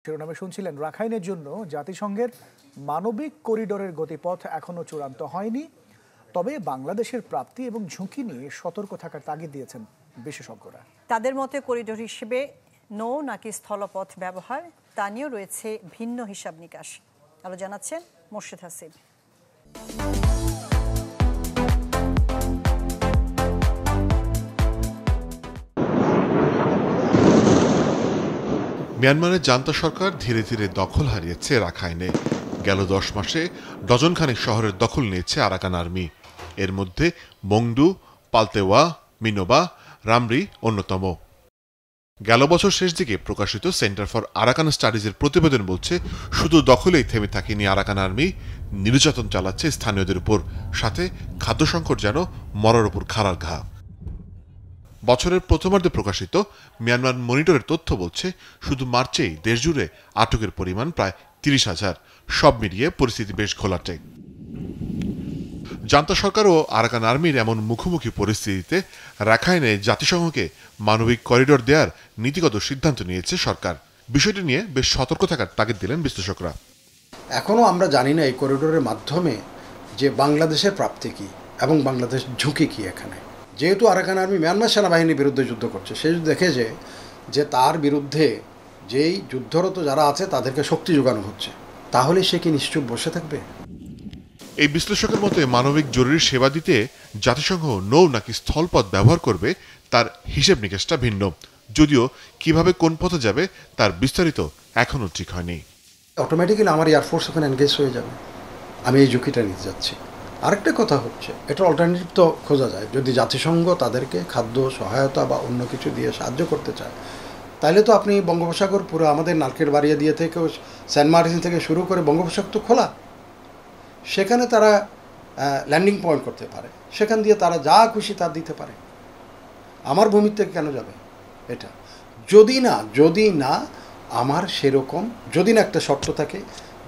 শিরোনামে শুনছিলেন, রাখাইনের জন্য জাতিসংঘের মানবিক করিডোরের গতিপথ এখনো চূড়ান্ত হয়নি, তবে বাংলাদেশের প্রাপ্তি এবং ঝুঁকি নিয়ে সতর্ক থাকার তাগিদ দিয়েছেন বিশেষজ্ঞরা। তাদের মতে করিডোর হিসেবে নৌ নাকি স্থলপথ ব্যবহার তা নিয়েও রয়েছে ভিন্ন হিসাব নিকাশ। আরো জানাচ্ছেন মোর্শেদ হাসিব। মিয়ানমারের জান্তা সরকার ধীরে ধীরে দখল হারিয়েছে রাখাইনে। গেল 10 মাসে ডজনখানেক শহরের দখল নিয়েছে আরাকান আর্মি। এর মধ্যে মংডু, পালতেওয়া, মিনোবা, রামরি অন্যতম। গেল বছর শেষ দিকে প্রকাশিত সেন্টার ফর আরাকান স্টাডিজের প্রতিবেদন বলছে, শুধু দখলেই থেমে থাকেনি আরাকান আর্মি, নির্যাতন চালাচ্ছে স্থানীয়দের উপর, সাথে খাদ্য সংকট যেন মরার উপর খাড়ার ঘা। বছরের প্রথমার্ধে প্রকাশিত মিয়ানমার মনিটরের তথ্য বলছে, শুধু মার্চেই দেশজুড়ে আটকের পরিমাণ প্রায় 30,000। সব মিলিয়ে পরিস্থিতি বেশ ঘোলাটে। জান্তা সরকার ও আরাকান আর্মির এমন মুখোমুখি পরিস্থিতিতে রাখাইনে জাতিসংঘকে মানবিক করিডোর দেওয়ার নীতিগত সিদ্ধান্ত নিয়েছে সরকার। বিষয়টি নিয়ে বেশ সতর্ক থাকার তাগিদ দিলেন বিশ্লেষকরা। এখনও আমরা জানি না এই করিডোরের মাধ্যমে যে বাংলাদেশের প্রাপ্তি কী এবং বাংলাদেশ ঝুঁকি কী। এখানে যেহেতু আরাকান আর্মি মিয়ানমার সেনাবাহিনীর বিরুদ্ধে যুদ্ধ করছে, সে যদি দেখে যে তার বিরুদ্ধে যেই যুদ্ধরত যারা আছে তাদেরকে শক্তি যোগানো হচ্ছে, তাহলে সে কি নিশ্চুপ বসে থাকবে? এই বিশ্লেষকের মতে মানবিক জরুরি সেবা দিতে জাতিসংঘ নৌ নাকি স্থলপথ ব্যবহার করবে তার হিসেব নিকেশটা ভিন্ন, যদিও কিভাবে কোন পথে যাবে তার বিস্তারিত এখনও ঠিক হয়নি। অটোমেটিক্যালি আমার এয়ারফোর্স ওখানে এনগেজ হয়ে যাবে, আমি এই ঝুঁকিটা নিতে যাচ্ছি। আরেকটা কথা হচ্ছে, এটা অল্টারনেটিভ তো খোঁজা যায়। যদি জাতিসংঘ তাদেরকে খাদ্য সহায়তা বা অন্য কিছু দিয়ে সাহায্য করতে চায়, তাহলে তো আপনি বঙ্গোপসাগর পুরো আমাদের নারকেল বাড়িয়া দিয়ে থেকে সেন্ট মার্টিন থেকে শুরু করে বঙ্গোপসাগর তো খোলা, সেখানে তারা ল্যান্ডিং পয়েন্ট করতে পারে, সেখান দিয়ে তারা যা খুশি তা দিতে পারে। আমার ভূমির থেকে কেন যাবে এটা? যদি না আমার সেরকম যদি না একটা শর্ত থাকে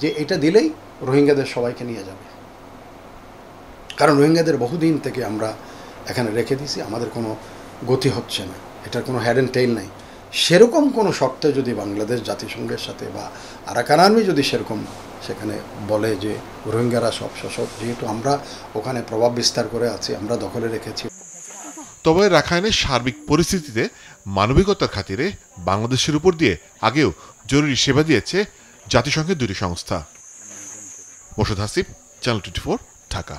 যে এটা দিলেই রোহিঙ্গাদের সবাইকে নিয়ে যাবে। কারণ রোহিঙ্গাদের বহুদিন থেকে আমরা এখানে রেখে দিয়েছি, আমাদের কোনো গতি হচ্ছে না, এটার কোনো হেড অ্যান্ড টেইল নাই। সেরকম কোনো শর্তে যদি বাংলাদেশ জাতিসংঘের সাথে বা আরাকান আর্মি যদি সেরকম সেখানে বলে যে রোহিঙ্গারা সব শাসক, যেহেতু আমরা ওখানে প্রভাব বিস্তার করে আছি, আমরা দখলে রেখেছি। তবে রাখাইনের সার্বিক পরিস্থিতিতে মানবিকতার খাতিরে বাংলাদেশের উপর দিয়ে আগেও জরুরি সেবা দিয়েছে জাতিসংঘের দুটি সংস্থা। মোর্শেদ হাসিব, চ্যানেল 24, ঢাকা।